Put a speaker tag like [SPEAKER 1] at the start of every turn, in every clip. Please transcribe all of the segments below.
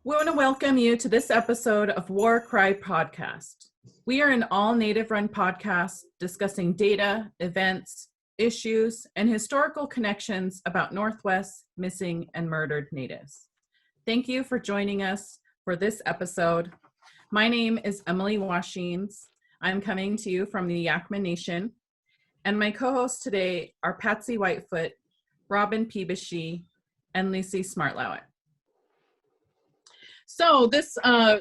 [SPEAKER 1] We want to welcome you to this episode of War Cry Podcast. We are an all-Native run podcast discussing data, events, issues, and historical connections about Northwest missing and murdered Natives. Thank you for joining us for this episode. My name is Emily Washings. I'm coming to you from the Yakama Nation, and my co-hosts today are Patsy Whitefoot, Robin Peebushy, and Lucy Smartlowit. So this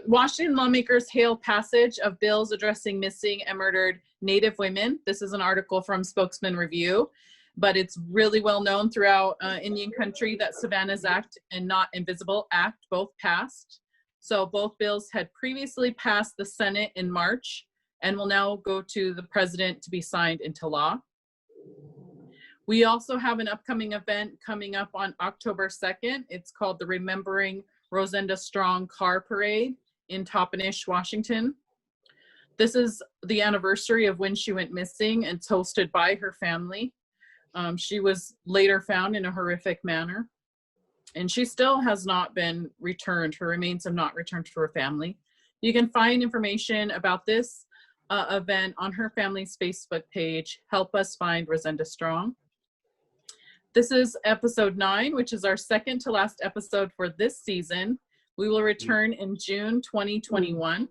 [SPEAKER 1] Washington lawmakers hail passage of bills addressing missing and murdered Native women. This is an article from Spokesman Review, but it's really well known throughout Indian country that Savannahs Act and Not Invisible Act both passed. So both bills had previously passed the Senate in March and will now go to the president to be signed into law. We also have an upcoming event coming up on October 2nd. It's called the Remembering Roseda Strong Car Parade in Toppenish, Washington. This is the anniversary of when she went missing, and it's hosted by her family. She was later found in a horrific manner, and she still has not been returned. Her remains have not returned to her family. You can find information about this event on her family's Facebook page, Help Us Find Roseda Strong. This is episode 9, which is our second to last episode for this season. We will return in June 2021.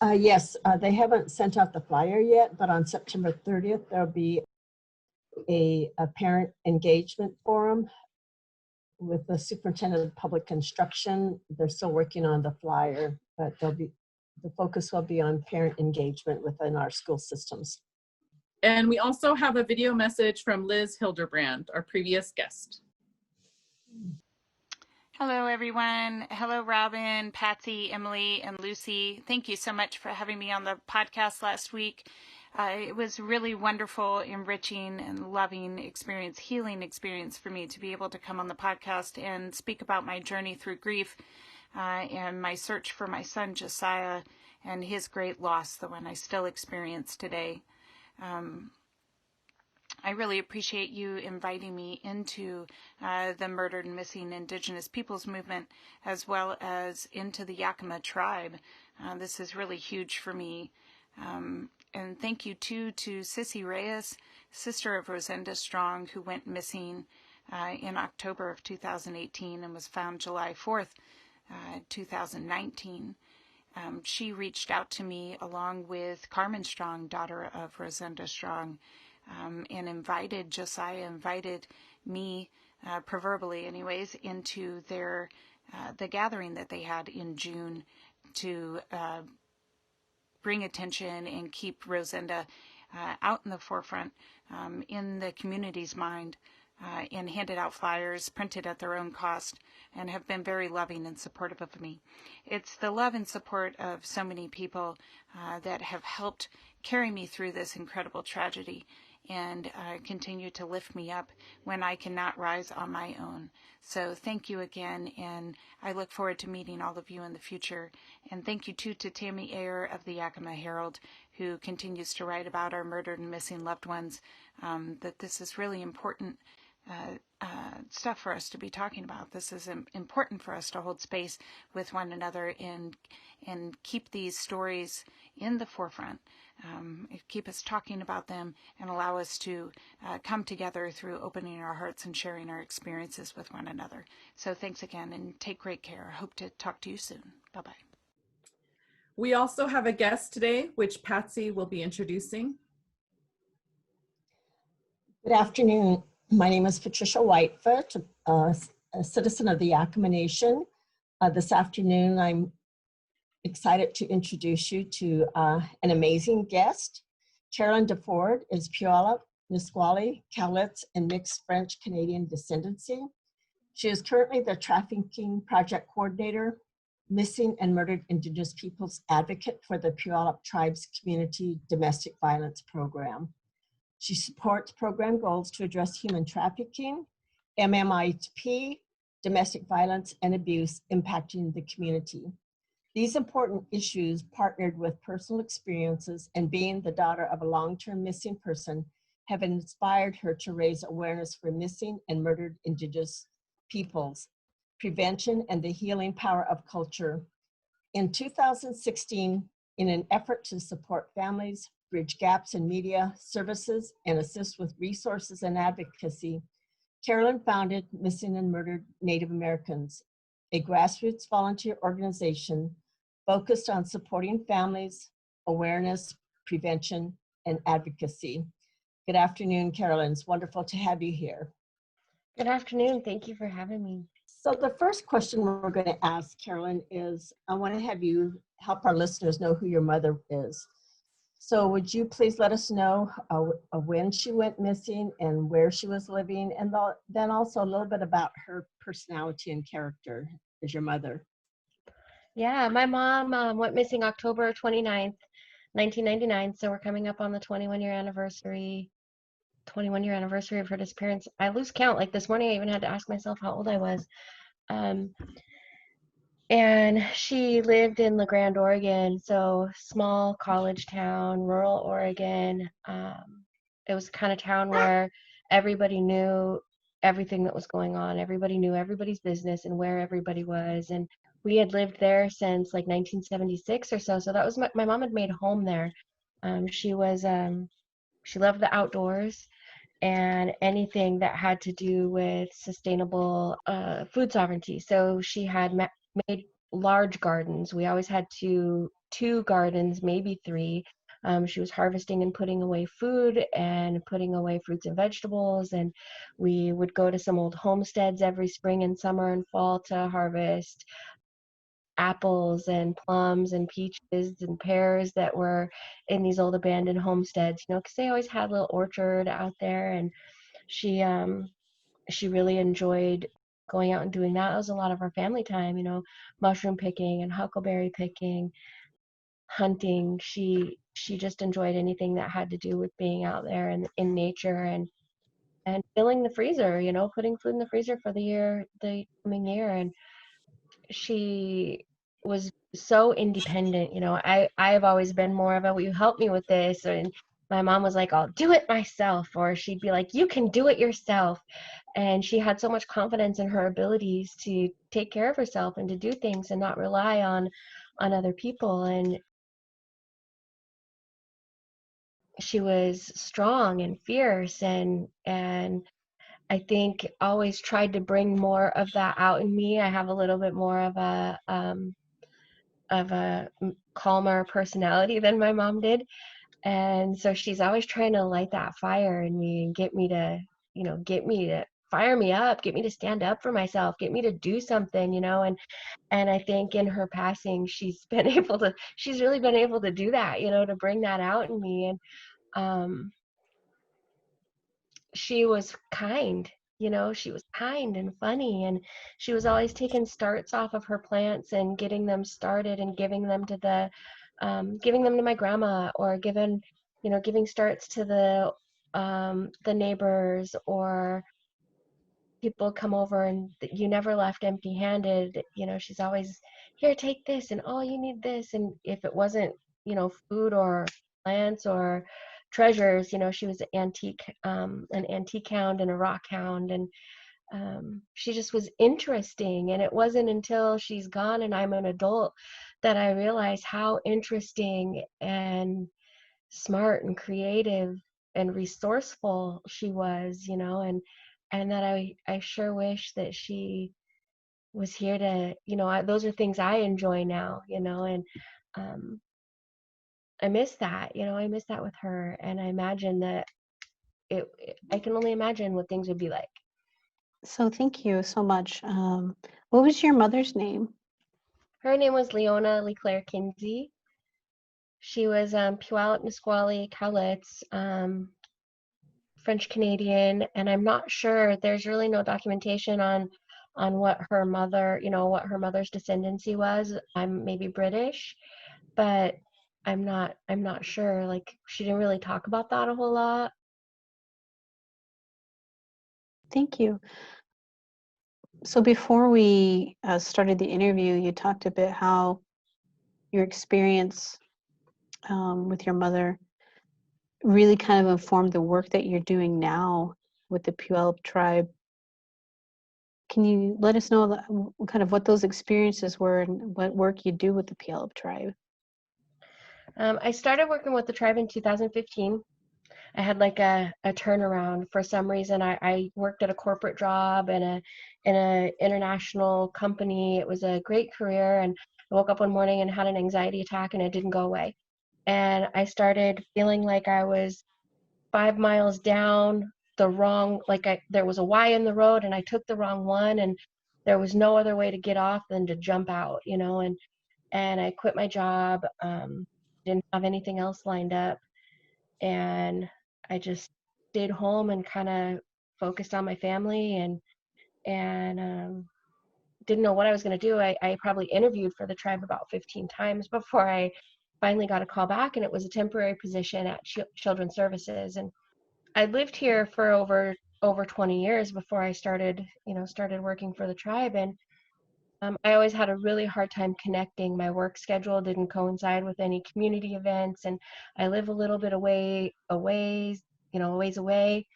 [SPEAKER 2] Yes, they haven't sent out the flyer yet, but on September 30th, there'll be a parent engagement forum with the superintendent of public instruction. They're still working on the flyer, but the focus will be on parent engagement within our school systems.
[SPEAKER 1] And we also have a video message from Liz Hildebrand, our previous guest.
[SPEAKER 3] Hello, everyone. Hello, Robin, Patsy, Emily, and Lucy. Thank you so much for having me on the podcast last week. It was really wonderful, enriching, and loving experience, healing experience for me to be able to come on the podcast and speak about my journey through grief and my search for my son, Josiah, and his great loss, the one I still experience today. I really appreciate you inviting me into the murdered and missing Indigenous peoples movement, as well as into the Yakama tribe. This is really huge for me. And thank you too to Sissy Reyes, sister of Roseda Strong, who went missing in October of 2018 and was found July 4th, 2019. She reached out to me along with Carmen Strong, daughter of Roseda Strong, and invited me, proverbially anyways, into the gathering that they had in June to bring attention and keep Rosenda out in the forefront in the community's mind, and handed out flyers printed at their own cost, and have been very loving and supportive of me. It's the love and support of so many people that have helped carry me through this incredible tragedy and continue to lift me up when I cannot rise on my own. So thank you again, and I look forward to meeting all of you in the future. And thank you too to Tammy Ayer of the Yakama Herald, who continues to write about our murdered and missing loved ones, that this is really important stuff for us to be talking about. This is important for us to hold space with one another and keep these stories in the forefront, keep us talking about them, and allow us to come together through opening our hearts and sharing our experiences with one another. So thanks again, and take great care. I hope to talk to you soon. Bye-bye.
[SPEAKER 1] We also have a guest today, which Patsy will be introducing.
[SPEAKER 2] Good afternoon. My name is Patricia Whitefoot, a citizen of the Yakama Nation. This afternoon, I'm excited to introduce you to an amazing guest. Carolyn DeFord is Puyallup, Nisqually, Carolyns, and mixed French-Canadian descendancy. She is currently the Trafficking Project Coordinator, Missing and Murdered Indigenous Peoples Advocate for the Puyallup Tribes Community Domestic Violence Program. She supports program goals to address human trafficking, MMIW, domestic violence, and abuse impacting the community. These important issues, partnered with personal experiences and being the daughter of a long-term missing person, have inspired her to raise awareness for missing and murdered Indigenous peoples prevention, and the healing power of culture. In 2016, in an effort to support families, bridge gaps in media services, and assist with resources and advocacy, Carolyn founded Missing and Murdered Native Americans, a grassroots volunteer organization focused on supporting families, awareness, prevention, and advocacy. Good afternoon, Carolyn. It's wonderful to have you here.
[SPEAKER 4] Good afternoon. Thank you for having me.
[SPEAKER 2] So the first question we're going to ask, Carolyn, is I want to have you help our listeners know who your mother is. So would you please let us know when she went missing and where she was living, and then also a little bit about her personality and character as your mother?
[SPEAKER 4] Yeah, my mom went missing October 29th, 1999. So we're coming up on the 21-year anniversary of her disappearance. I lose count. Like this morning, I even had to ask myself how old I was. And she lived in La Grande, Oregon, so small college town, rural Oregon. It was the kind of town where everybody knew everything that was going on. Everybody knew everybody's business and where everybody was. And we had lived there since like 1976 or so. So that was my mom had made a home there. She loved the outdoors and anything that had to do with sustainable food sovereignty. So she had made large gardens. We always had two gardens, maybe three. She was harvesting and putting away food and putting away fruits and vegetables. And we would go to some old homesteads every spring and summer and fall to harvest apples and plums and peaches and pears that were in these old abandoned homesteads, because they always had a little orchard out there. And she really enjoyed going out and doing that. It was a lot of our family time, mushroom picking and huckleberry picking, hunting. She just enjoyed anything that had to do with being out there and in nature and filling the freezer, putting food in the freezer for the coming year. And she was so independent. I've always been more of a, will you help me with this? And my mom was like, I'll do it myself. Or she'd be like, you can do it yourself. And she had so much confidence in her abilities to take care of herself and to do things and not rely on other people. And she was strong and fierce and I think always tried to bring more of that out in me. I have a little bit more of a calmer personality than my mom did. And so she's always trying to light that fire in me and get me to fire me up, get me to stand up for myself, get me to do something, and I think in her passing, she's really been able to do that, to bring that out in me. And she was kind, she was kind and funny, and she was always taking starts off of her plants and getting them started and giving them to my grandma, or giving starts to the neighbors, or people come over, and you never left empty-handed. She's always, here, take this, and oh, you need this. And if it wasn't food or plants or treasures, she was an antique hound and a rock hound, and she just was interesting. And it wasn't until she's gone and I'm an adult that I realized how interesting and smart and creative and resourceful she was, and that I sure wish that she was here to, those are things I enjoy now, and I miss that, I miss that with her. And I imagine that I can only imagine what things would be like.
[SPEAKER 5] So thank you so much. What was your mother's name?
[SPEAKER 4] Her name was Leona Leclerc Kinsey. She was Puyallup, Nisqually, Cowlitz, French Canadian, and I'm not sure. There's really no documentation on what her mother, what her mother's descendancy was. I'm maybe British, but I'm not sure. Like, she didn't really talk about that a whole lot.
[SPEAKER 5] Thank you. So before we started the interview, you talked a bit how your experience with your mother really kind of informed the work that you're doing now with the Puyallup tribe. Can you let us know kind of what those experiences were and what work you do with the Puyallup tribe?
[SPEAKER 4] I started working with the tribe in 2015. I had like a turnaround. For some reason, I worked at a corporate job in a international company. It was a great career, and I woke up one morning and had an anxiety attack, and it didn't go away. And I started feeling like I was 5 miles down the wrong, there was a Y in the road, and I took the wrong one, and there was no other way to get off than to jump out, and I quit my job. Didn't have anything else lined up, and I just stayed home and kind of focused on my family, and didn't know what I was going to do. I probably interviewed for the tribe about 15 times before I finally got a call back, and it was a temporary position at Children's Services. And I lived here for over 20 years before I started working for the tribe. And I always had a really hard time connecting. My work schedule didn't coincide with any community events, and I live a little bit a ways away.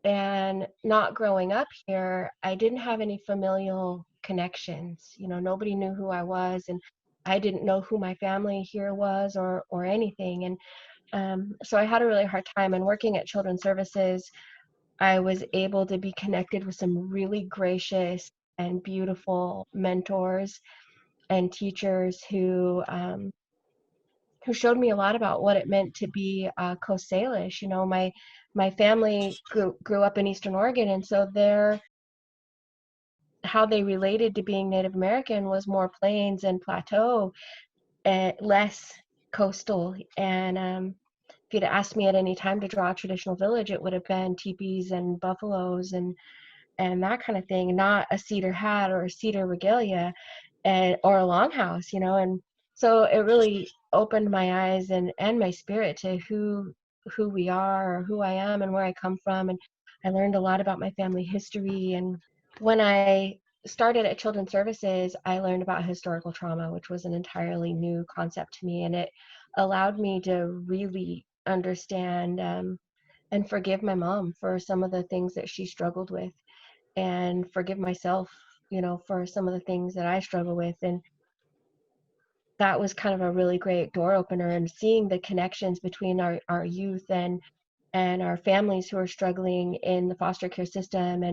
[SPEAKER 4] And not growing up here, I didn't have any familial connections. Nobody knew who I was, and I didn't know who my family here was or anything. And so I had a really hard time. And working at Children's Services, I was able to be connected with some really gracious and beautiful mentors and teachers who showed me a lot about what it meant to be Coast Salish. My family grew up in Eastern Oregon, and so how they related to being Native American was more plains and plateau, and less coastal. And if you'd asked me at any time to draw a traditional village, it would have been teepees and buffaloes and that kind of thing, not a cedar hat or a cedar regalia or a longhouse, and so it really opened my eyes and my spirit to who we are, or who I am, and where I come from. And I learned a lot about my family history. And when I started at Children's Services, I learned about historical trauma, which was an entirely new concept to me, and it allowed me to really understand and forgive my mom for some of the things that she struggled with, and forgive myself, for some of the things that I struggle with. And that was kind of a really great door opener, and seeing the connections between our youth and our families who are struggling in the foster care system,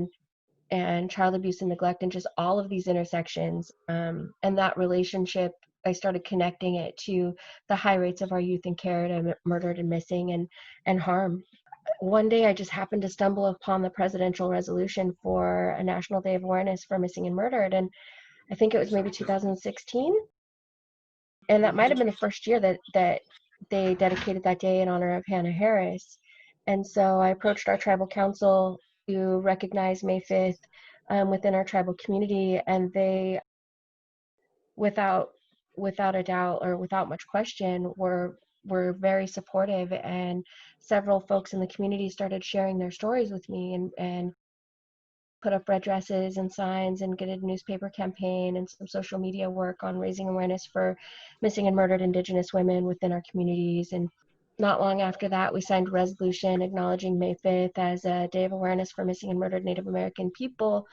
[SPEAKER 4] and child abuse and neglect, and just all of these intersections. And that relationship, I started connecting it to the high rates of our youth in care to murdered and missing and harm. One day I just happened to stumble upon the presidential resolution for a National Day of Awareness for Missing and Murdered. And I think it was maybe 2016. And that might have been the first year that they dedicated that day in honor of Hannah Harris. And so I approached our tribal council to recognize May 5th within our tribal community. And they, without a doubt or without much question, were very supportive, and several folks in the community started sharing their stories with me, and put up red dresses and signs, and get a newspaper campaign and some social media work on raising awareness for missing and murdered Indigenous women within our communities. And not long after that, we signed a resolution acknowledging May 5th as a day of awareness for missing and murdered Native American people,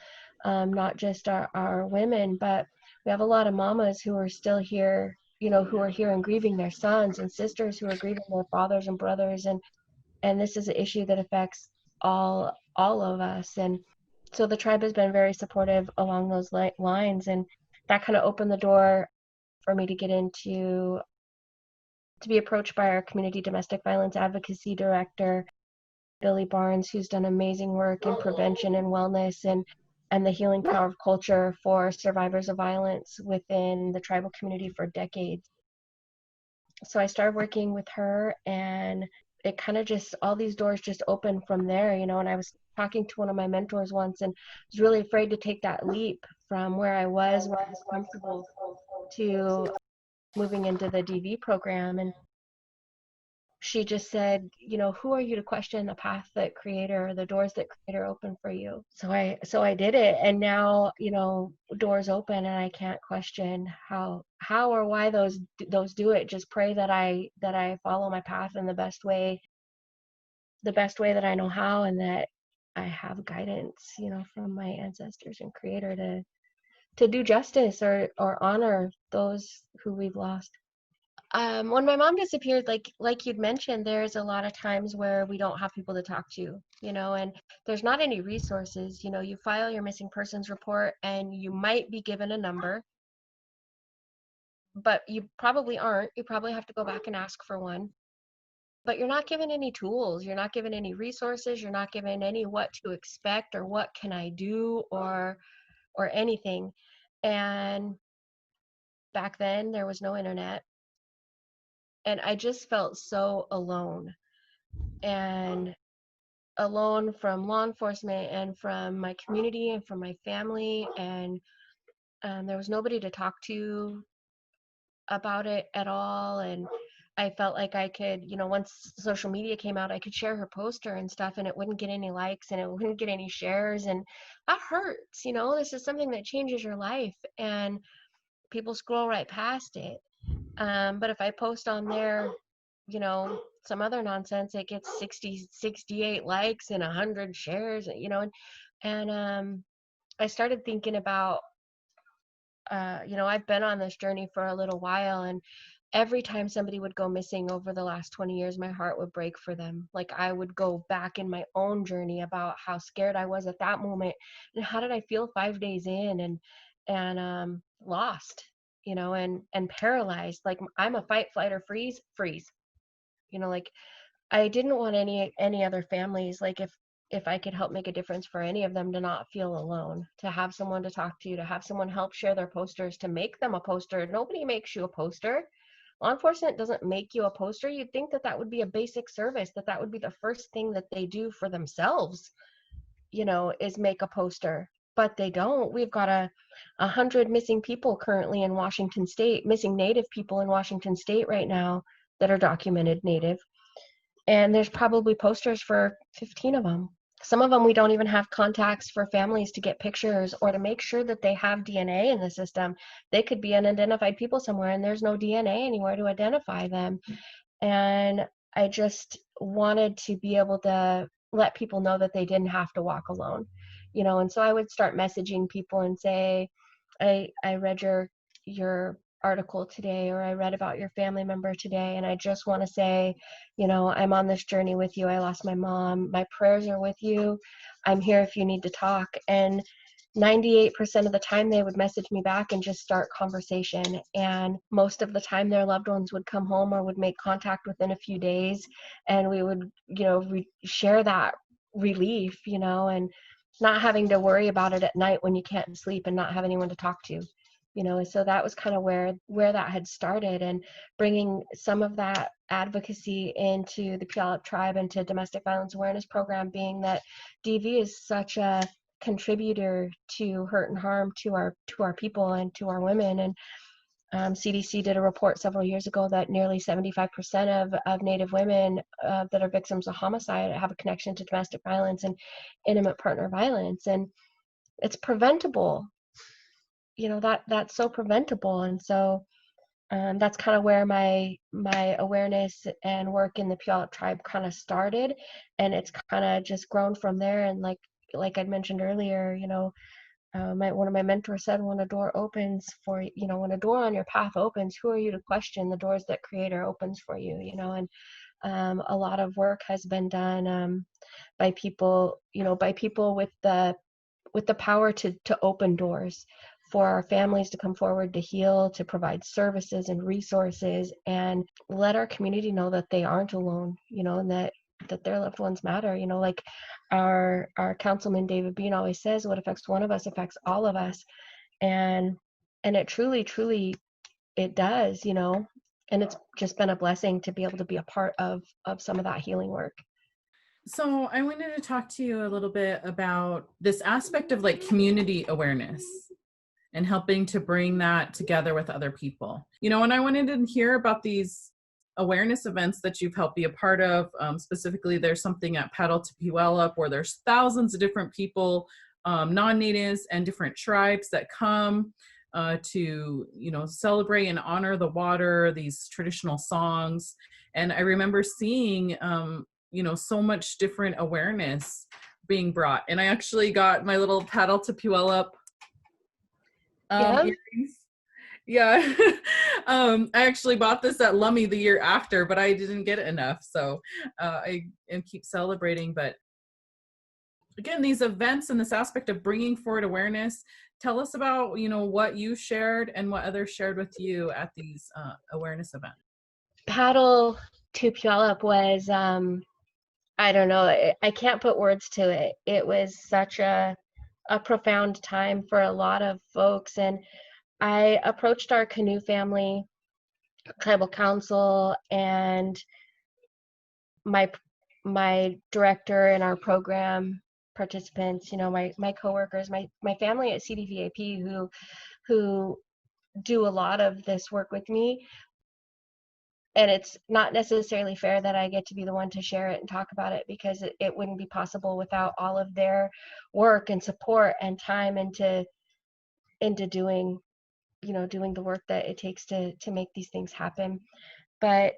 [SPEAKER 4] not just our women, but we have a lot of mamas who are still here, who are here and grieving their sons, and sisters who are grieving their fathers and brothers. And this is an issue that affects all of us. And so the tribe has been very supportive along those lines. And that kind of opened the door for me to get into, to be approached by our community domestic violence advocacy director, Billy Barnes, who's done amazing work in prevention and wellness and the healing power of culture for survivors of violence within the tribal community for decades. So I started working with her, and it kind of just, all these doors just opened from there, and I was talking to one of my mentors once, and was really afraid to take that leap from where I was comfortable to moving into the DV program. And she just said, who are you to question the path that Creator, the doors that Creator opened for you? So I did it, and now, doors open, and I can't question how or why those do it. Just pray that I follow my path in the best way that I know how, and that I have guidance, from my ancestors and creator to do justice or honor those who we've lost. When my mom disappeared, like you'd mentioned, there's a lot of times where we don't have people to talk to, and there's not any resources. You file your missing persons report and you might be given a number, but you probably aren't. You probably have to go back and ask for one. But you're not given any tools. You're not given any resources. You're not given any what to expect or what can I do or anything. And back then there was no internet. And I just felt so alone, and alone from law enforcement and from my community and from my family. And there was nobody to talk to about it at all. And I felt like I could, once social media came out, I could share her poster and stuff and it wouldn't get any likes and it wouldn't get any shares. And that hurts, this is something that changes your life and people scroll right past it. But if I post on there, some other nonsense, it gets 68 likes and 100 shares, and I started thinking about, I've been on this journey for a little while, and every time somebody would go missing over the last 20 years, my heart would break for them. Like I would go back in my own journey about how scared I was at that moment and how did I feel 5 days in and lost, and paralyzed. Like I'm a fight, flight, or freeze. Like I didn't want any other families, like if I could help make a difference for any of them, to not feel alone, to have someone to talk to have someone help share their posters, to make them a poster. Nobody makes you a poster. Law enforcement doesn't make you a poster. You'd think that would be a basic service, that would be the first thing that they do for themselves, is make a poster. But they don't. We've got 100 missing people currently in Washington State, missing Native people in Washington State right now that are documented Native. And there's probably posters for 15 of them. Some of them we don't even have contacts for families to get pictures or to make sure that they have DNA in the system. They could be unidentified people somewhere and there's no DNA anywhere to identify them. And I just wanted to be able to let people know that they didn't have to walk alone, and so I would start messaging people and say, I read your article today, or I read about your family member today, and I just want to say, I'm on this journey with you. I lost my mom. My prayers are with you. I'm here if you need to talk. And 98% of the time they would message me back and just start conversation. And most of the time their loved ones would come home or would make contact within a few days. And we would, share that relief, and not having to worry about it at night when you can't sleep and not have anyone to talk to. So that was kind of where that had started, and bringing some of that advocacy into the Puyallup tribe and to domestic violence awareness program, being that DV is such a contributor to hurt and harm to our people and to our women. And CDC did a report several years ago that nearly 75% of Native women that are victims of homicide have a connection to domestic violence and intimate partner violence, and it's preventable. That's so preventable. And so that's kind of where my awareness and work in the Puyallup tribe kind of started, and it's kind of just grown from there. And like I'd mentioned earlier, one of my mentors said, when a door opens for, when a door on your path opens, who are you to question the doors that Creator opens for you? And a lot of work has been done by people with the power to open doors for our families to come forward, to heal, to provide services and resources, and let our community know that they aren't alone, and that their loved ones matter. Like our councilman David Bean always says, what affects one of us affects all of us. And it truly it does, and it's just been a blessing to be able to be a part of some of that healing work.
[SPEAKER 1] So I wanted to talk to you a little bit about this aspect of like community awareness and helping to bring that together with other people. And I wanted to hear about these awareness events that you've helped be a part of. Specifically, there's something at Paddle to Puyallup where there's thousands of different people, non-natives and different tribes that come to, celebrate and honor the water, these traditional songs. And I remember seeing, so much different awareness being brought. And I actually got my little paddle to Puyallup
[SPEAKER 4] Yeah.
[SPEAKER 1] earrings. Yeah. I actually bought this at Lummi the year after, but I didn't get enough. So I keep celebrating. But again, these events and this aspect of bringing forward awareness, tell us about, you know, what you shared and what others shared with you at these awareness events.
[SPEAKER 4] Paddle to Puyallup was, I don't know, I can't put words to it. It was such a profound time for a lot of folks. And I approached our Canoe family, tribal council, and my director and our program participants, you know, my coworkers, my family at CDVAP who do a lot of this work with me. And it's not necessarily fair that I get to be the one to share it and talk about it, because it wouldn't be possible without all of their work and support and time into doing, you know, doing the work that it takes to make these things happen. But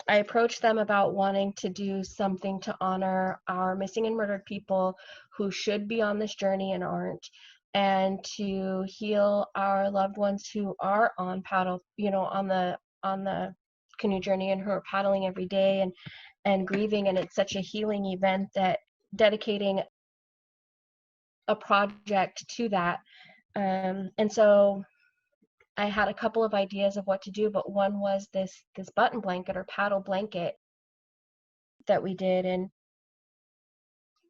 [SPEAKER 4] I approached them about wanting to do something to honor our missing and murdered people who should be on this journey and aren't, and to heal our loved ones who are on paddle, you know, on the canoe journey, and who are paddling every day and grieving. And it's such a healing event that dedicating a project to that. And so I had a couple of ideas of what to do, but one was this button blanket or paddle blanket that we did. And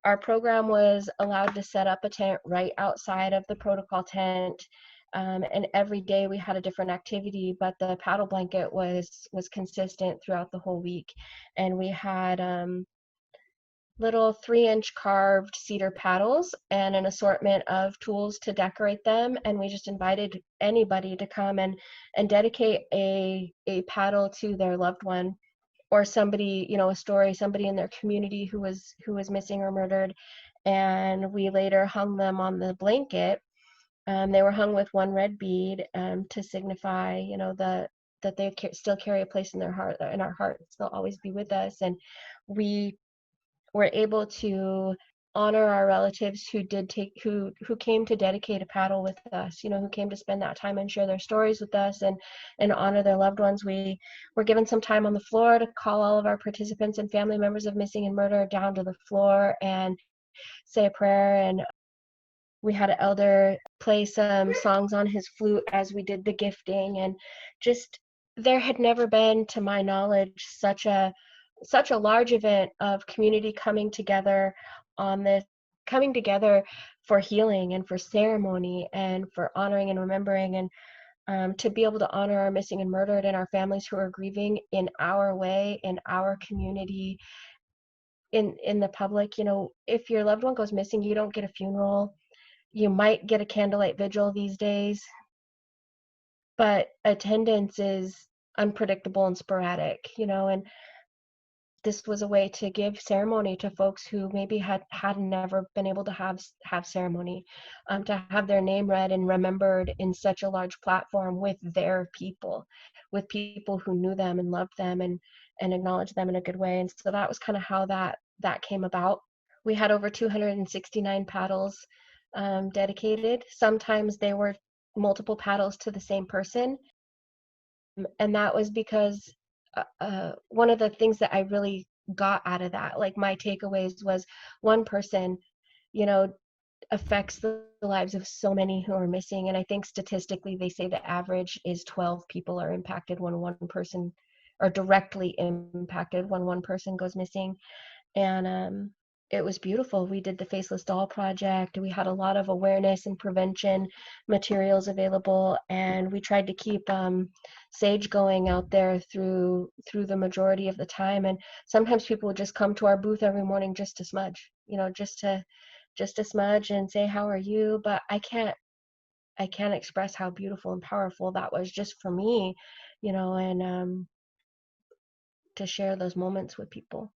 [SPEAKER 4] our program was allowed to set up a tent right outside of the protocol tent. And every day we had a different activity, but the paddle blanket was consistent throughout the whole week. And we had little 3-inch carved cedar paddles and an assortment of tools to decorate them. And we just invited anybody to come and dedicate a paddle to their loved one, or somebody, you know, a story, somebody in their community who was missing or murdered. And we later hung them on the blanket. They were hung with one red bead to signify, you know, that they still carry a place in their heart, in our hearts. They'll always be with us. And we were able to honor our relatives who came to dedicate a paddle with us, you know, who came to spend that time and share their stories with us and honor their loved ones. We were given some time on the floor to call all of our participants and family members of missing and murder down to the floor and say a prayer. And we had an elder play some songs on his flute as we did the gifting. And just, there had never been, to my knowledge, such a large event of community coming together for healing and for ceremony and for honoring and remembering, and to be able to honor our missing and murdered and our families who are grieving in our way, in our community, in the public. You know, if your loved one goes missing, you don't get a funeral. You might get a candlelight vigil these days, but attendance is unpredictable and sporadic, you know. And this was a way to give ceremony to folks who maybe had never been able to have ceremony, to have their name read and remembered in such a large platform with their people, with people who knew them and loved them and acknowledged them in a good way. And so that was kind of how that came about. We had over 269 paddles dedicated. Sometimes they were multiple paddles to the same person. And that was because one of the things that I really got out of that, like my takeaways, was one person, you know, affects the lives of so many who are missing. And I think statistically they say the average is 12 people are impacted when one person, or directly impacted when one person goes missing. And it was beautiful. We did the Faceless Doll Project. We had a lot of awareness and prevention materials available, and we tried to keep SAGE going out there through the majority of the time. And sometimes people would just come to our booth every morning just to smudge, you know, just to smudge and say, how are you? But I can't express how beautiful and powerful that was just for me, you know, and to share those moments with people.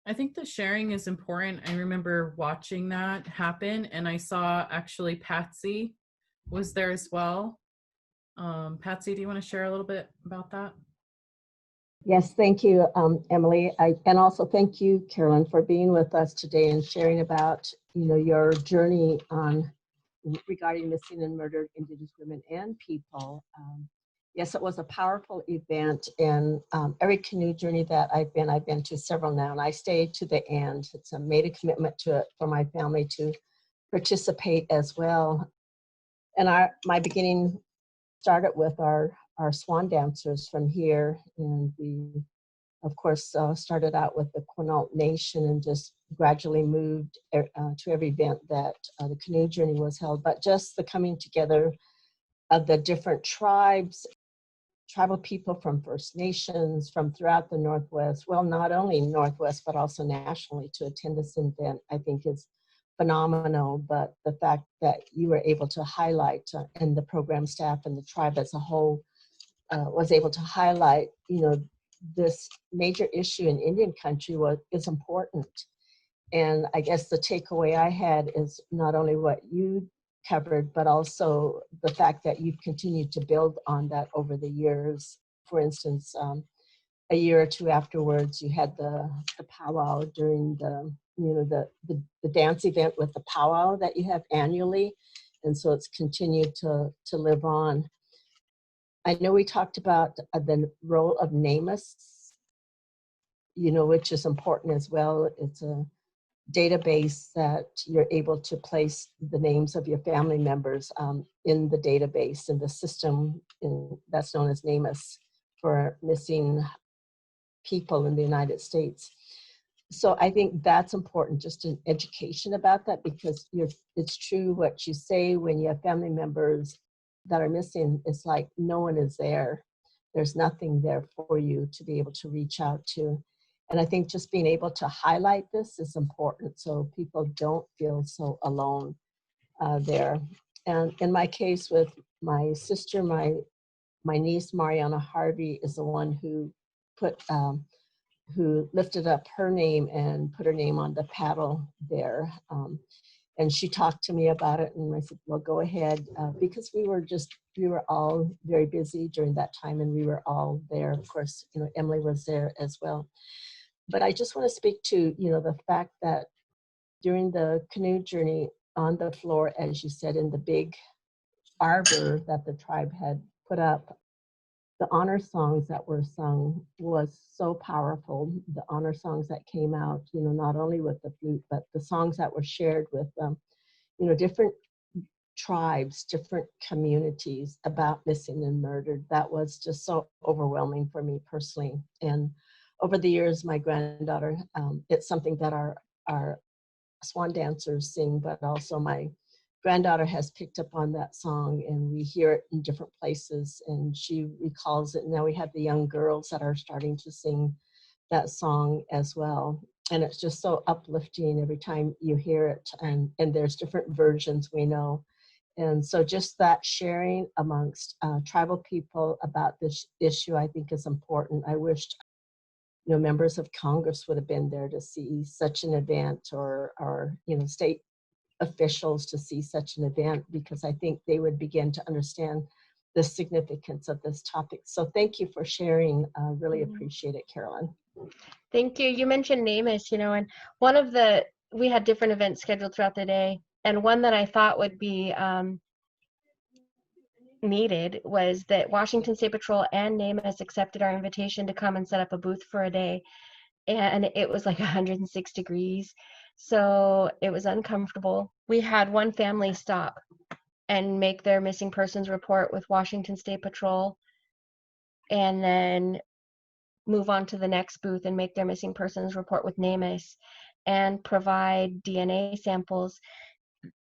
[SPEAKER 1] I think the sharing is important. I remember watching that happen, and I saw actually Patsy was there as well. Patsy, do you want to share a little bit about that?
[SPEAKER 2] Yes, thank you, Emily. And also thank you, Carolyn, for being with us today and sharing about, your journey on regarding missing and murdered Indigenous women and people. Yes, it was a powerful event, and every canoe journey that I've been to several now, and I stayed to the end. It's made a commitment to it for my family to participate as well. And my beginning started with our swan dancers from here, and we, of course, started out with the Quinault Nation and just gradually moved to every event that the canoe journey was held. But just the coming together of the different tribal people from First Nations, from throughout the Northwest, well, not only Northwest, but also nationally, to attend this event, I think is phenomenal. But the fact that you were able to highlight, and the program staff and the tribe as a whole was able to highlight, this major issue in Indian country is important. And I guess the takeaway I had is not only what you covered, but also the fact that you've continued to build on that over the years. For instance, a year or two afterwards, you had the powwow during the dance event with the powwow that you have annually. And so it's continued to live on. I know we talked about the role of NamUs, which is important as well. It's a database that you're able to place the names of your family members in the database, in the system that's known as NamUs for missing people in the United States. So I think that's important, just an education about that, because it's true what you say when you have family members that are missing. It's like no one is there. There's nothing there for you to be able to reach out to. And I think just being able to highlight this is important so people don't feel so alone there. And in my case with my sister, my niece, Mariana Harvey, is the one who who lifted up her name and put her name on the paddle there. And she talked to me about it, and I said, well, go ahead, because we were all very busy during that time, and we were all there. Of course, Emily was there as well. But I just want to speak to, the fact that during the canoe journey on the floor, as you said, in the big arbor that the tribe had put up, the honor songs that were sung was so powerful. The honor songs that came out, not only with the flute, but the songs that were shared with, different tribes, different communities about missing and murdered. That was just so overwhelming for me personally. And over the years, my granddaughter, it's something that our swan dancers sing, but also my granddaughter has picked up on that song, and we hear it in different places, and she recalls it. Now we have the young girls that are starting to sing that song as well. And it's just so uplifting every time you hear it. And there's different versions, we know. And so just that sharing amongst tribal people about this issue, I think is important. I wished members of Congress would have been there to see such an event, or state officials to see such an event, because I think they would begin to understand the significance of this topic. So thank you for sharing. Really appreciate it, Carolyn.
[SPEAKER 4] Thank you. You mentioned NamUs, and we had different events scheduled throughout the day, and one that I thought would be needed was that Washington State Patrol and NamUs accepted our invitation to come and set up a booth for a day. And it was like 106 degrees. So it was uncomfortable. We had one family stop and make their missing persons report with Washington State Patrol, and then move on to the next booth and make their missing persons report with NamUs and provide DNA samples.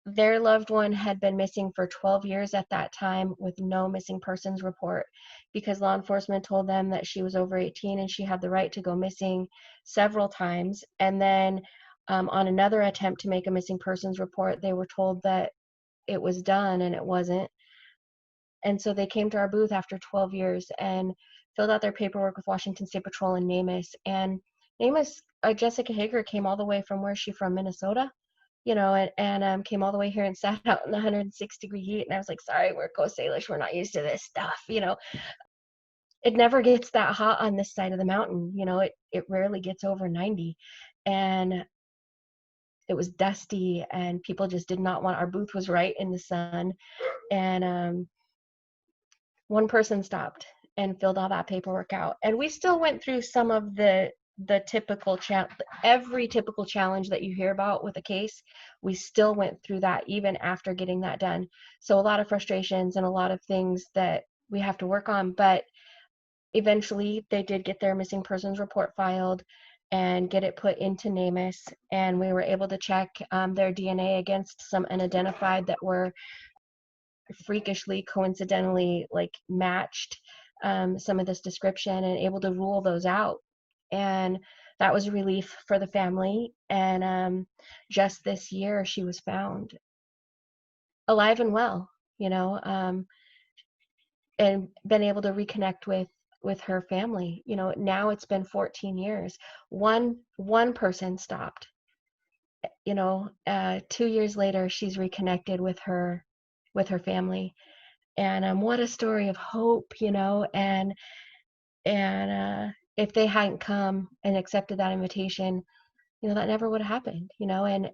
[SPEAKER 4] Their loved one had been missing for 12 years at that time with no missing persons report, because law enforcement told them that she was over 18 and she had the right to go missing several times. And then on another attempt to make a missing persons report, they were told that it was done, and it wasn't. And so they came to our booth after 12 years and filled out their paperwork with Washington State Patrol and NamUs. And NamUs, Jessica Hager, came all the way from, where's she from, Minnesota? And came all the way here and sat out in the 106-degree heat. And I was like, sorry, we're Coast Salish. We're not used to this stuff, it never gets that hot on this side of the mountain. You know, it rarely gets over 90. And it was dusty, and people just did not want, our booth was right in the sun. And one person stopped and filled all that paperwork out. And we still went through some of the typical every typical challenge that you hear about with a case. We still went through that even after getting that done. So a lot of frustrations and a lot of things that we have to work on, but eventually they did get their missing persons report filed and get it put into NamUs, and we were able to check their DNA against some unidentified that were freakishly, coincidentally, like matched some of this description, and able to rule those out. And that was a relief for the family. And just this year she was found alive and well, you know, and been able to reconnect with her family. You know, now it's been 14 years. One person stopped, you know, 2 years later she's reconnected with her family. And what a story of hope, you know. And if they hadn't come and accepted that invitation, you know, that never would have happened, you know. And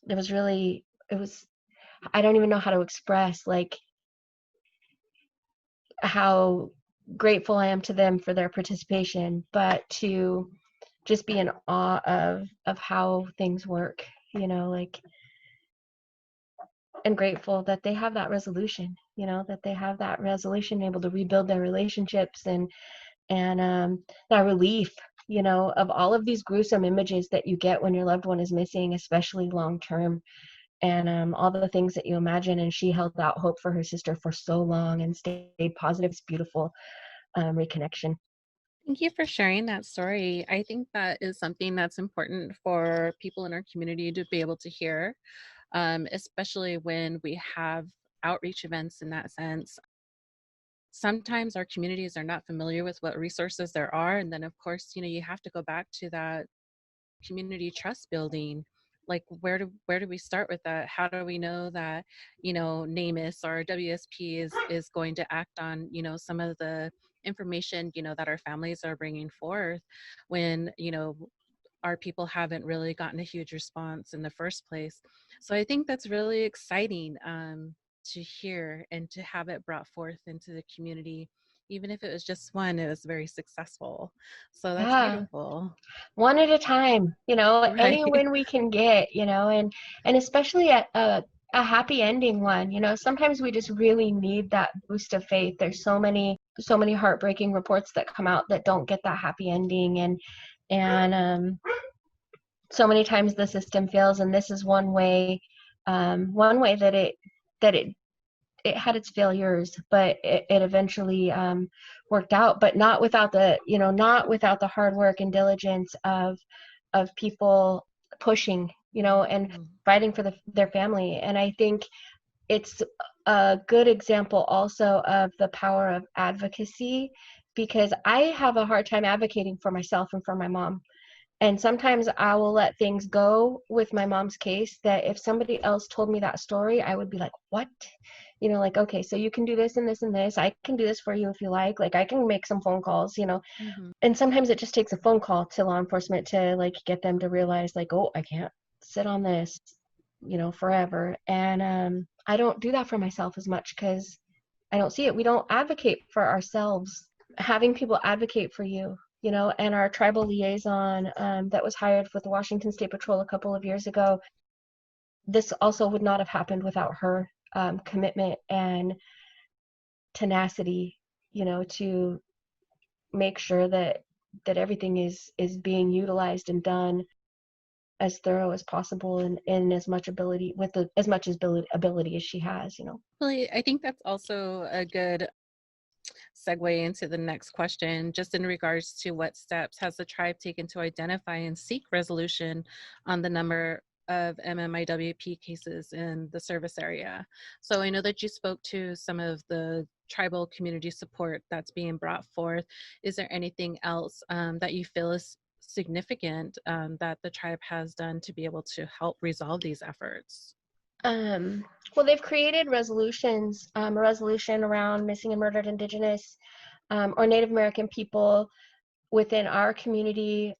[SPEAKER 4] it was I don't even know how to express like how grateful I am to them for their participation, but to just be in awe of how things work, you know, like, and grateful that they have that resolution, you know, that they have that resolution, able to rebuild their relationships, and that relief, you know, of all of these gruesome images that you get when your loved one is missing, especially long term, and all the things that you imagine. And she held out hope for her sister for so long and stayed positive. It's beautiful reconnection.
[SPEAKER 6] Thank you for sharing that story. I think that is something that's important for people in our community to be able to hear, especially when we have outreach events in that sense. Sometimes our communities are not familiar with what resources there are. And then, of course, you know, you have to go back to that community trust building. Like, where do we start with that? How do we know that, you know, NamUs or WSP is going to act on, you know, some of the information, you know, that our families are bringing forth when, you know, our people haven't really gotten a huge response in the first place. So I think that's really exciting to hear and to have it brought forth into the community. Even if it was just one, it was very successful. So that's beautiful.
[SPEAKER 4] One at a time, you know,
[SPEAKER 6] Right.
[SPEAKER 4] any win we can get, you know, and especially at a happy ending one. You know, sometimes we just really need that boost of faith. There's so many heartbreaking reports that come out that don't get that happy ending, and so many times the system fails, and this is one way that it had its failures, but it eventually worked out, but not without the hard work and diligence of people pushing, you know, and fighting for their family. And I think it's a good example also of the power of advocacy, because I have a hard time advocating for myself and for my mom. And sometimes I will let things go with my mom's case that if somebody else told me that story, I would be like, what? You know, like, okay, so you can do this and this and this. I can do this for you if you like. Like, I can make some phone calls, you know. And sometimes it just takes a phone call to law enforcement to, like, get them to realize, like, oh, I can't sit on this, you know, forever. And I don't do that for myself as much because I don't see it. We don't advocate for ourselves. Having people advocate for you, you know, and our tribal liaison that was hired with the Washington State Patrol a couple of years ago, this also would not have happened without her commitment and tenacity, you know, to make sure that everything is being utilized and done as thorough as possible, and in as much ability ability as she has, you know.
[SPEAKER 6] Well, I think that's also a good segue into the next question, just in regards to what steps has the tribe taken to identify and seek resolution on the number of MMIWP cases in the service area. So I know that you spoke to some of the tribal community support that's being brought forth. Is there anything else that you feel is significant that the tribe has done to be able to help resolve these efforts?
[SPEAKER 4] Well, they've created resolutions, a resolution around missing and murdered Indigenous or Native American people within our community.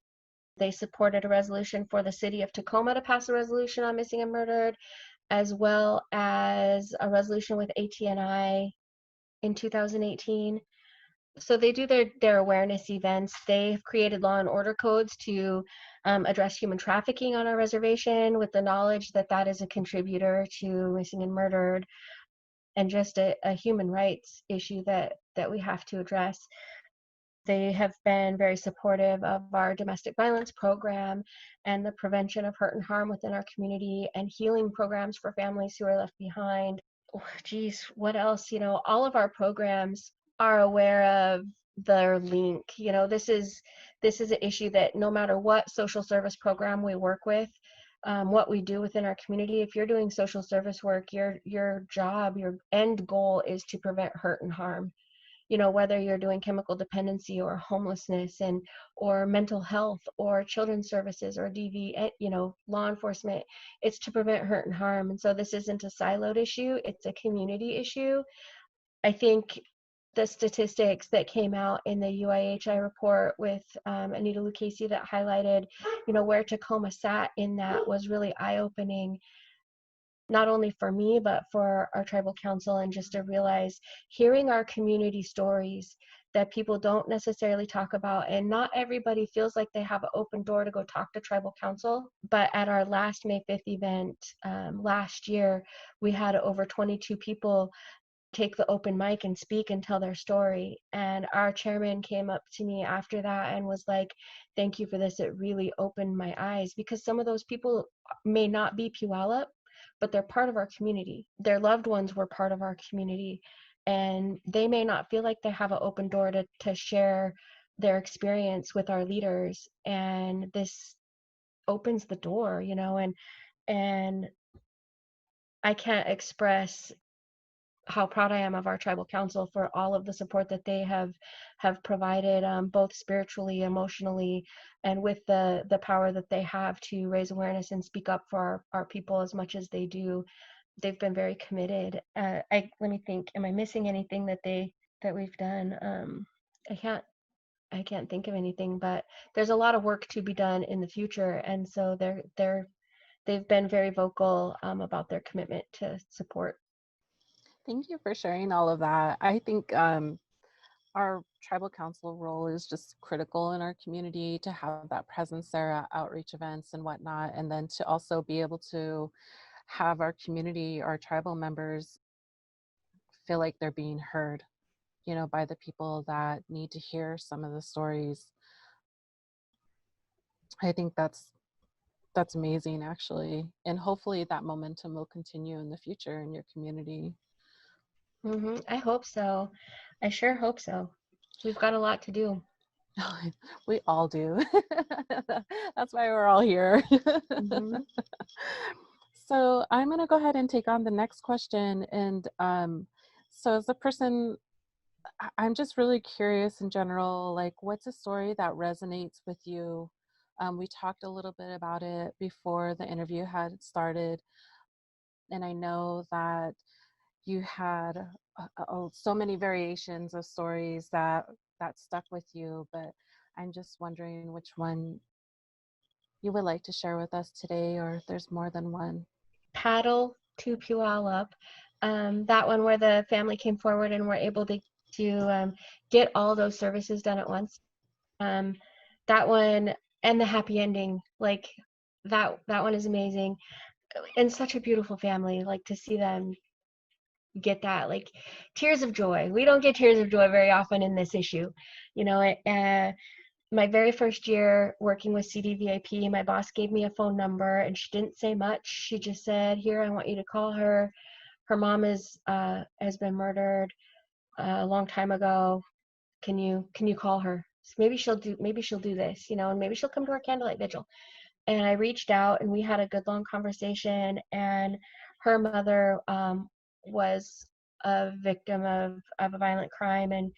[SPEAKER 4] They supported a resolution for the city of Tacoma to pass a resolution on missing and murdered, as well as a resolution with ATNI in 2018. So they do their awareness events. They've created law and order codes to address human trafficking on our reservation, with the knowledge that that is a contributor to missing and murdered, and just a human rights issue that we have to address. They have been very supportive of our domestic violence program and the prevention of hurt and harm within our community, and healing programs for families who are left behind. Oh, geez, what else? All of our programs are aware of their link. This is an issue that no matter what social service program we work with, what we do within our community, if you're doing social service work, your job, your end goal is to prevent hurt and harm. Whether you're doing chemical dependency or homelessness or mental health or children's services or DV, law enforcement, it's to prevent hurt and harm. And so this isn't a siloed issue, it's a community issue. I think the statistics that came out in the UIHI report with Anita Lucchese that highlighted, where Tacoma sat in that was really eye-opening, not only for me, but for our tribal council, and just to realize, hearing our community stories that people don't necessarily talk about, and not everybody feels like they have an open door to go talk to tribal council. But at our last May 5th event last year, we had over 22 people take the open mic and speak and tell their story. And our chairman came up to me after that and was like, thank you for this. It really opened my eyes, because some of those people may not be Puyallup, but they're part of our community. Their loved ones were part of our community, and they may not feel like they have an open door to share their experience with our leaders. And this opens the door, and I can't express how proud I am of our tribal council for all of the support that they have provided, both spiritually, emotionally, and with the power that they have to raise awareness and speak up for our people as much as they do. They've been very committed. Let me think, am I missing anything that we've done? I can't think of anything, but there's a lot of work to be done in the future, and so they've been very vocal about their commitment to support.
[SPEAKER 6] Thank you for sharing all of that. I think our tribal council role is just critical in our community, to have that presence there at outreach events and whatnot, and then to also be able to have our community, our tribal members, feel like they're being heard, by the people that need to hear some of the stories. I think that's amazing, actually, and hopefully that momentum will continue in the future in your community.
[SPEAKER 4] I hope so. I sure hope so. We've got a lot to do.
[SPEAKER 6] We all do. That's why we're all here. So I'm going to go ahead and take on the next question. And so as a person, I'm just really curious in general, like, what's a story that resonates with you? We talked a little bit about it before the interview had started. And I know that you had so many variations of stories that stuck with you, but I'm just wondering which one you would like to share with us today, or if there's more than one.
[SPEAKER 4] Paddle to Puyallup, that one where the family came forward and were able to get all those services done at once. That one, and the happy ending, like that one is amazing, and such a beautiful family, like to see them get that, like, tears of joy. We don't get tears of joy very often in this issue. My very first year working with CDVIP, my boss gave me a phone number, and she didn't say much. She just said, here, I want you to call her. Her mom has been murdered a long time ago. Can you call her? So maybe she'll do this, and maybe she'll come to our candlelight vigil. And I reached out, and we had a good long conversation, and her mother was a victim of a violent crime, and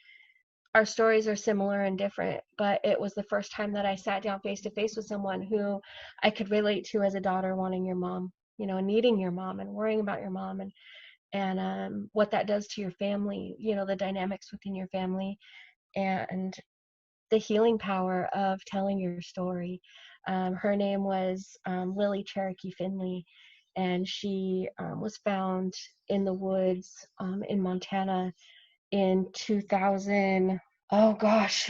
[SPEAKER 4] our stories are similar and different, but it was the first time that I sat down face to face with someone who I could relate to as a daughter, wanting your mom, needing your mom and worrying about your mom, and what that does to your family, the dynamics within your family. and the healing power of telling your story. Her name was Lily Cherokee Finley, and she was found in the woods in Montana in 2000. Oh gosh,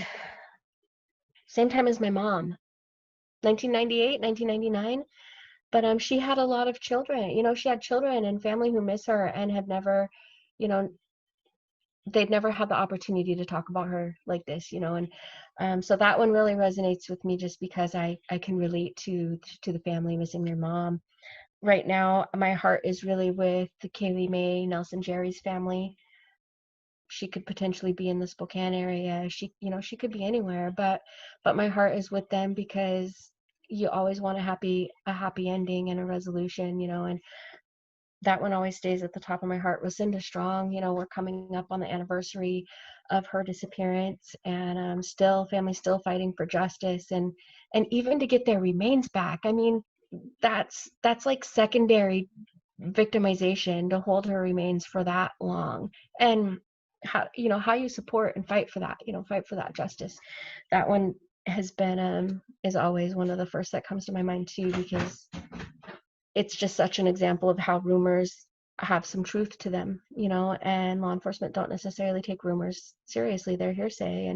[SPEAKER 4] same time as my mom, 1998, 1999. But she had a lot of children. She had children and family who miss her and had never, you know, they'd never had the opportunity to talk about her like this, and so that one really resonates with me just because I can relate to the family missing their mom. Right now, my heart is really with the Kaylee Mae Nelson Jerry's family. She could potentially be in the Spokane area. She could be anywhere, but my heart is with them because you always want a happy ending and a resolution, and that one always stays at the top of my heart. Roseda Strong, we're coming up on the anniversary of her disappearance, and family's still fighting for justice and even to get their remains back. I mean, that's like secondary victimization to hold her remains for that long. And how you support and fight for that, fight for that justice. That one has been is always one of the first that comes to my mind too, because it's just such an example of how rumors have some truth to them, and law enforcement don't necessarily take rumors seriously. They're hearsay,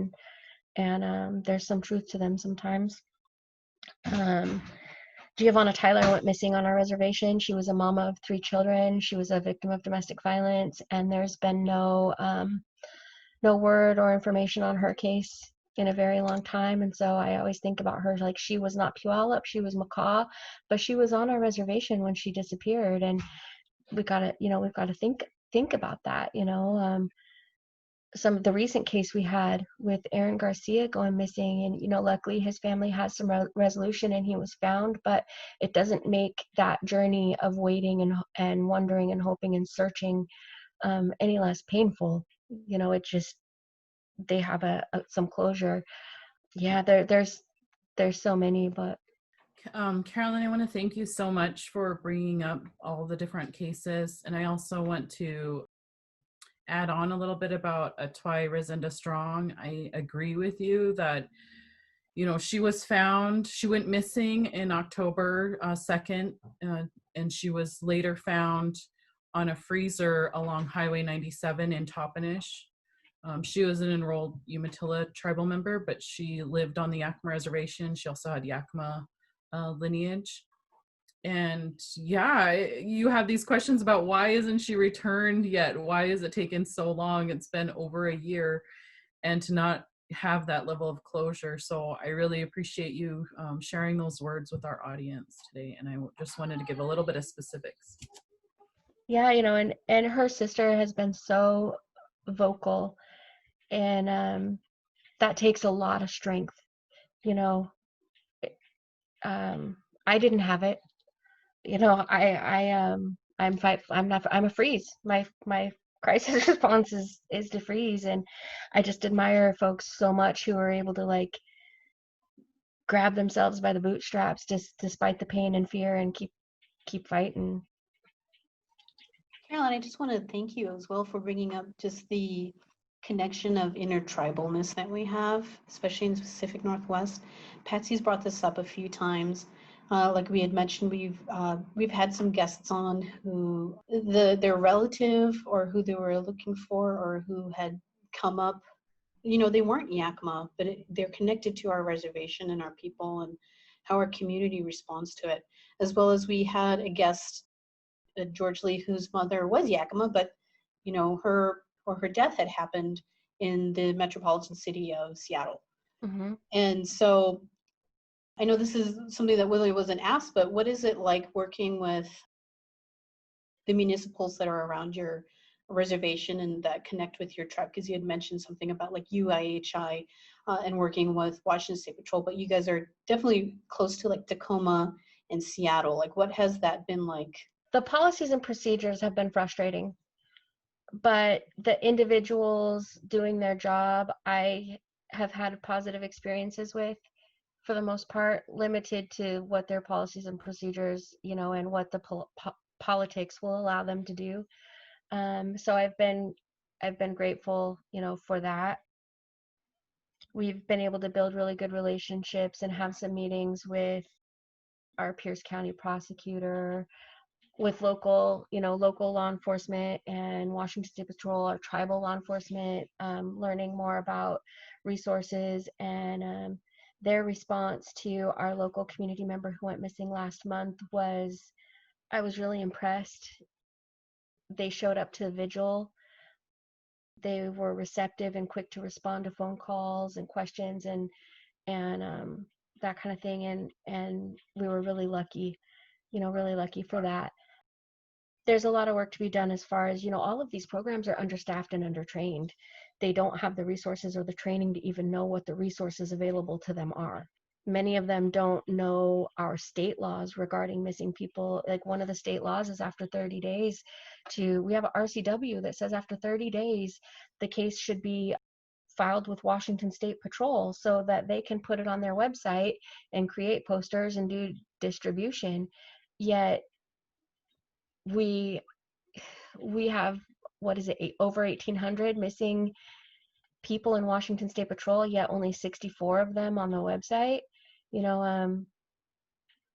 [SPEAKER 4] and there's some truth to them sometimes. Giovanna Tyler went missing on our reservation. She was a mama of 3 children. She was a victim of domestic violence, and there's been no word or information on her case in a very long time. And so I always think about her like she was not Puyallup, she was Macaw, but she was on our reservation when she disappeared. And we've got to think about that. Some of the recent case we had with Aaron Garcia going missing, and luckily his family has some resolution and he was found, but it doesn't make that journey of waiting and wondering and hoping and searching any less painful. It just, they have some closure. Yeah, there's so many, but
[SPEAKER 1] Carolyn, I want to thank you so much for bringing up all the different cases, and I also want to add on a little bit about Roseda Strong. I agree with you that she was found, she went missing in October 2nd, and she was later found on a freezer along Highway 97 in Toppenish. She was an enrolled Umatilla tribal member, but she lived on the Yakima reservation. She also had Yakima lineage. And yeah, you have these questions about why isn't she returned yet? Why is it taken so long? It's been over a year, and to not have that level of closure. So I really appreciate you sharing those words with our audience today. And I just wanted to give a little bit of specifics.
[SPEAKER 4] Yeah, and her sister has been so vocal, and that takes a lot of strength. I didn't have it. I'm a freeze. My crisis response is to freeze, and I just admire folks so much who are able to like grab themselves by the bootstraps despite the pain and fear and keep fighting.
[SPEAKER 7] Carolyn, I just want to thank you as well for bringing up just the connection of intertribalness that we have, especially in the Pacific Northwest. Patsy's brought this up a few times. Like we had mentioned, we've had some guests on who their relative or who they were looking for or who had come up, they weren't Yakima, but they're connected to our reservation and our people and how our community responds to it. As well as we had a guest, George Lee, whose mother was Yakima, but her death had happened in the metropolitan city of Seattle.
[SPEAKER 4] Mm-hmm.
[SPEAKER 7] And so I know this is something that Willie wasn't asked, but what is it like working with the municipals that are around your reservation and that connect with your tribe? Because you had mentioned something about like UIHI and working with Washington State Patrol, but you guys are definitely close to like Tacoma and Seattle. Like, what has that been like?
[SPEAKER 4] The policies and procedures have been frustrating, but the individuals doing their job, I have had positive experiences with, for the most part, limited to what their policies and procedures, and what the politics will allow them to do. So I've been grateful, for that. we've been able to build really good relationships and have some meetings with our Pierce County prosecutor, with local law enforcement and Washington State Patrol, our tribal law enforcement, learning more about resources and their response to our local community member who went missing last month I was really impressed. They showed up to the vigil. They were receptive and quick to respond to phone calls and questions and that kind of thing. And we were really lucky, really lucky for that. There's a lot of work to be done as far as, all of these programs are understaffed and undertrained. They don't have the resources or the training to even know what the resources available to them are. Many of them don't know our state laws regarding missing people. Like one of the state laws is after 30 days we have an RCW that says after 30 days, the case should be filed with Washington State Patrol so that they can put it on their website and create posters and do distribution. Yet we have, over 1,800 missing people in Washington State Patrol, yet only 64 of them on the website.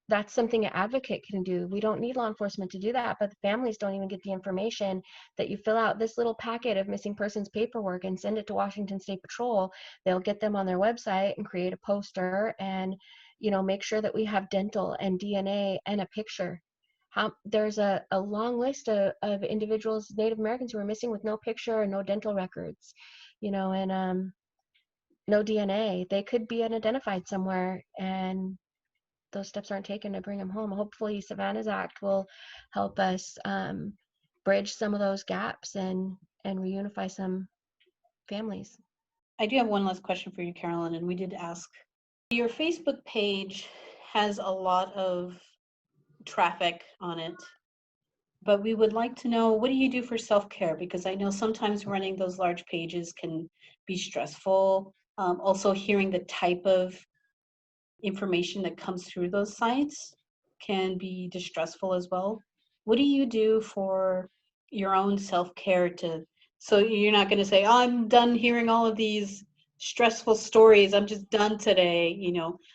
[SPEAKER 4] That's something an advocate can do. We don't need law enforcement to do that, but the families don't even get the information that you fill out this little packet of missing persons paperwork and send it to Washington State Patrol. They'll get them on their website and create a poster and, make sure that we have dental and DNA and a picture. There's a long list of individuals, Native Americans, who are missing with no picture and no dental records, and no DNA. They could be unidentified somewhere, and those steps aren't taken to bring them home. Hopefully Savannahs Act will help us bridge some of those gaps and reunify some families.
[SPEAKER 7] I do have one last question for you, Carolyn, and we did ask. Your Facebook page has a lot of traffic on it, but we would like to know, what do you do for self-care? Because I know sometimes running those large pages can be stressful. Also hearing the type of information that comes through those sites can be distressful as well. What do you do for your own self-care so you're not going to say, oh, I'm done hearing all of these stressful stories, I'm just done today,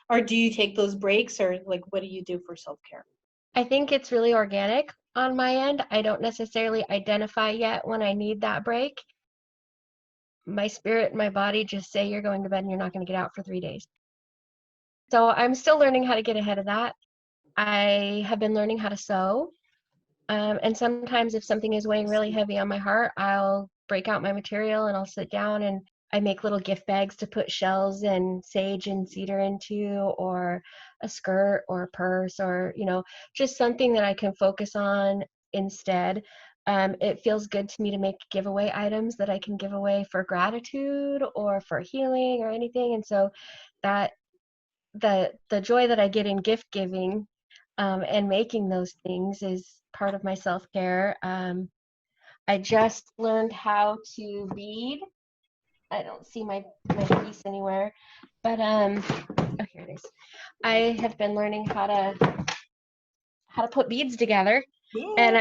[SPEAKER 7] or do you take those breaks, or like, what do you do for self-care?
[SPEAKER 4] I think it's really organic on my end. I don't necessarily identify yet when I need that break. My spirit and my body just say you're going to bed and you're not going to get out for 3 days. So I'm still learning how to get ahead of that. I have been learning how to sew. And sometimes if something is weighing really heavy on my heart, I'll break out my material and I'll sit down and I make little gift bags to put shells and sage and cedar into, or a skirt or a purse, or, just something that I can focus on instead. It feels good to me to make giveaway items that I can give away for gratitude or for healing or anything. And so that the joy that I get in gift giving and making those things is part of my self-care. I just learned how to bead. I don't see my piece anywhere, but oh, here it is. I have been learning how to put beads together, and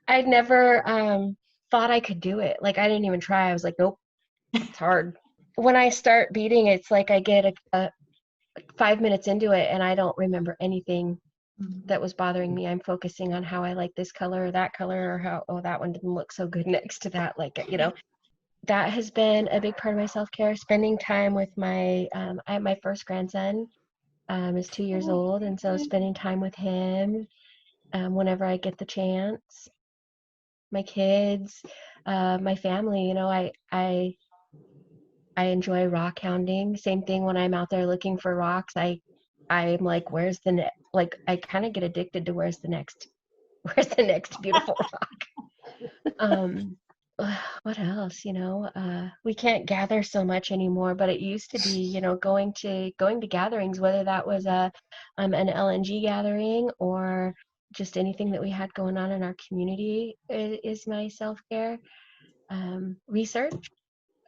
[SPEAKER 4] I'd never thought I could do it. Like, I didn't even try. I was like, nope, it's hard. When I start beading, it's like I get a 5 minutes into it and I don't remember anything that was bothering me. I'm focusing on how I like this color or that color, or how, oh, that one didn't look so good next to that. Like, that has been a big part of my self-care. Spending time with my first grandson is 2 years old, and so spending time with him whenever I get the chance. My kids, my family. I enjoy rock hounding. Same thing when I'm out there looking for rocks. I'm like, where's the like, I kind of get addicted to where's the next beautiful rock. What else? We can't gather so much anymore, but it used to be, going to gatherings, whether that was an LNG gathering or just anything that we had going on in our community is my self-care. Research,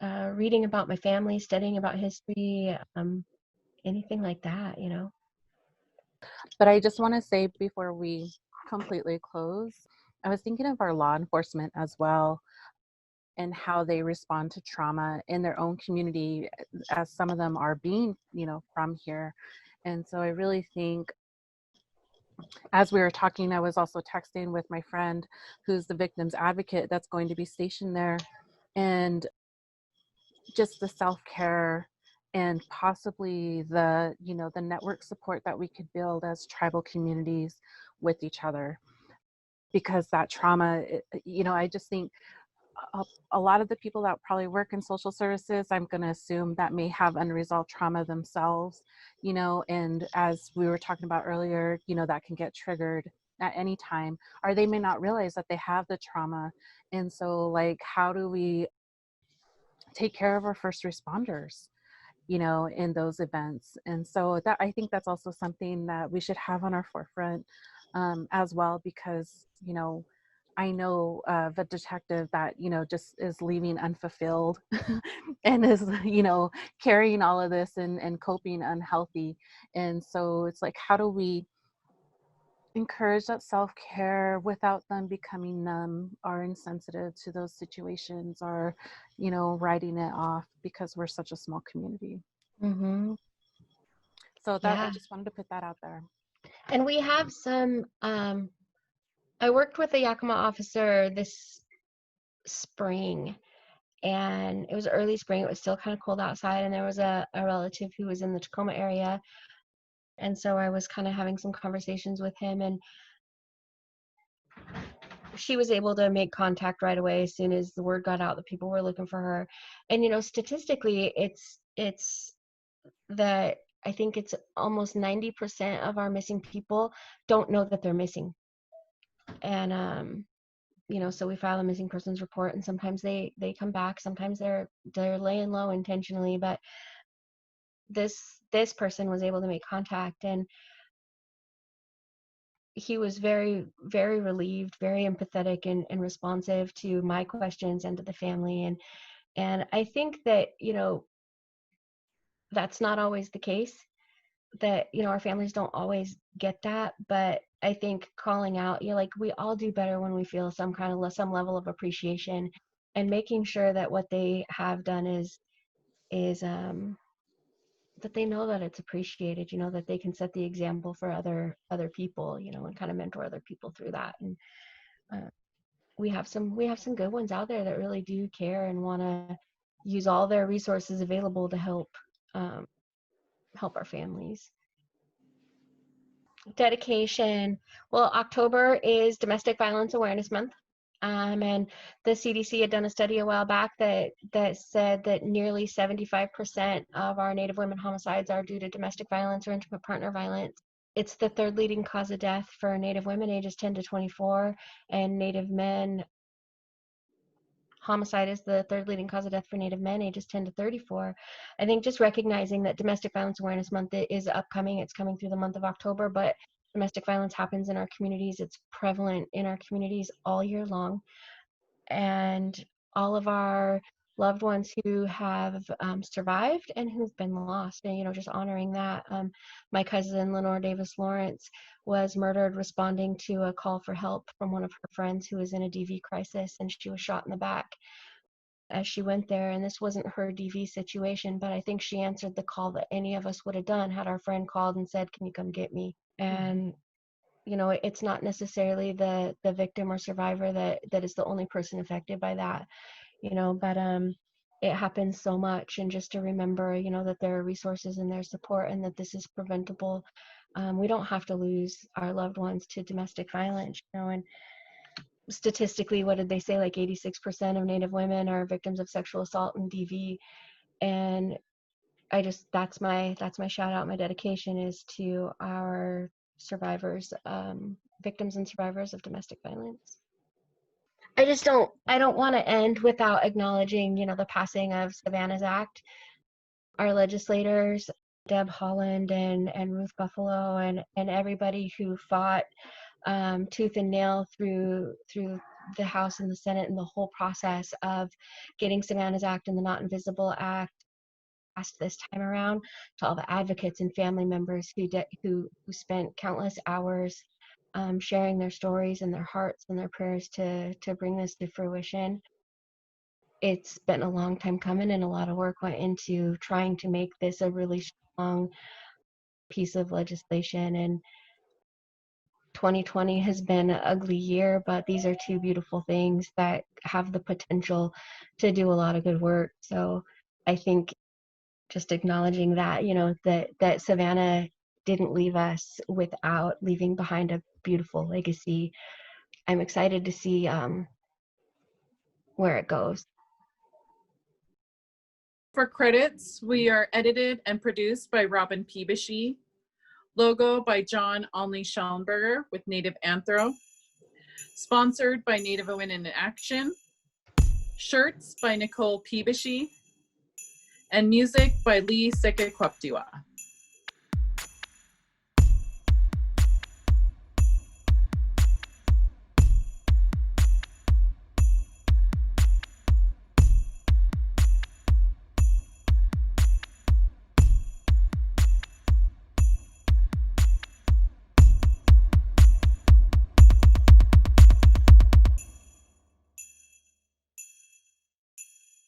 [SPEAKER 4] reading about my family, studying about history, anything like that,
[SPEAKER 6] But I just want to say before we completely close, I was thinking of our law enforcement as well. and how they respond to trauma in their own community, as some of them are being, from here. And so I really think, as we were talking, I was also texting with my friend who's the victim's advocate that's going to be stationed there, and just the self-care and possibly the network support that we could build as tribal communities with each other, because that trauma, I just think a lot of the people that probably work in social services, I'm going to assume that may have unresolved trauma themselves, and as we were talking about earlier, that can get triggered at any time, or they may not realize that they have the trauma. And so, like, how do we take care of our first responders, in those events? And so that, I think that's also something that we should have on our forefront, as well, because, I know the detective that, just is leaving unfulfilled and is, carrying all of this and coping unhealthy. And so it's like, how do we encourage that self-care without them becoming numb or insensitive to those situations, or, writing it off because we're such a small community.
[SPEAKER 4] Mm-hmm.
[SPEAKER 6] So that, I just wanted to put that out there.
[SPEAKER 4] And we have some, I worked with a Yakima officer this spring, and it was early spring. It was still kind of cold outside, and there was a relative who was in the Tacoma area. And so I was kind of having some conversations with him, and she was able to make contact right away as soon as the word got out that people were looking for her. And, statistically, it's that I think it's almost 90% of our missing people don't know that they're missing. And, so we file a missing persons report, and sometimes they come back. Sometimes they're laying low intentionally, but this person was able to make contact, and he was very, very relieved, very empathetic and responsive to my questions and to the family. And I think that, that's not always the case, that, our families don't always get that. But I think calling out, we all do better when we feel some level of appreciation, and making sure that what they have done is that they know that it's appreciated, that they can set the example for other people, and kind of mentor other people through that. And we have some good ones out there that really do care and want to use all their resources available to help our families. Dedication. Well, October is Domestic Violence Awareness Month. And the CDC had done a study a while back that said that nearly 75% of our Native women homicides are due to domestic violence or intimate partner violence. It's the third leading cause of death for Native women ages 10 to 24, and Native men. Homicide is the third leading cause of death for Native men ages 10 to 34. I think just recognizing that Domestic Violence Awareness Month is upcoming. It's coming through the month of October, but domestic violence happens in our communities. It's prevalent in our communities all year long. And all of our loved ones who have survived and who've been lost, and just honoring that. My cousin Lenore Davis Lawrence was murdered responding to a call for help from one of her friends who was in a DV crisis, and she was shot in the back as she went there. And this wasn't her DV situation, but I think she answered the call that any of us would have done had our friend called and said, "Can you come get me?" And it's not necessarily the victim or survivor that is the only person affected by that, but it happens so much. And just to remember, that there are resources and there's support, and that this is preventable. We don't have to lose our loved ones to domestic violence, and statistically, what did they say? Like 86% of Native women are victims of sexual assault and DV. And that's my shout out. My dedication is to our survivors, victims and survivors of domestic violence. I don't want to end without acknowledging, the passing of Savannahs Act. Our legislators, Deb Haaland and Ruth Buffalo, and everybody who fought tooth and nail through the House and the Senate, and the whole process of getting Savannahs Act and the Not Invisible Act passed this time around. To all the advocates and family members who spent countless hours sharing their stories and their hearts and their prayers to bring this to fruition. it's been a long time coming, and a lot of work went into trying to make this a really strong piece of legislation. And 2020 has been an ugly year, but these are two beautiful things that have the potential to do a lot of good work. So I think just acknowledging that, you know, that Savannah didn't leave us without leaving behind a beautiful legacy. I'm excited to see where it goes.
[SPEAKER 1] For credits, we are edited and produced by Robin Peebishy. Logo by John Olney Schellenberger with Native Anthro. Sponsored by Native Women in Action. Shirts by Nicole Peebishy. And music by Lee Sekekwaptiwa.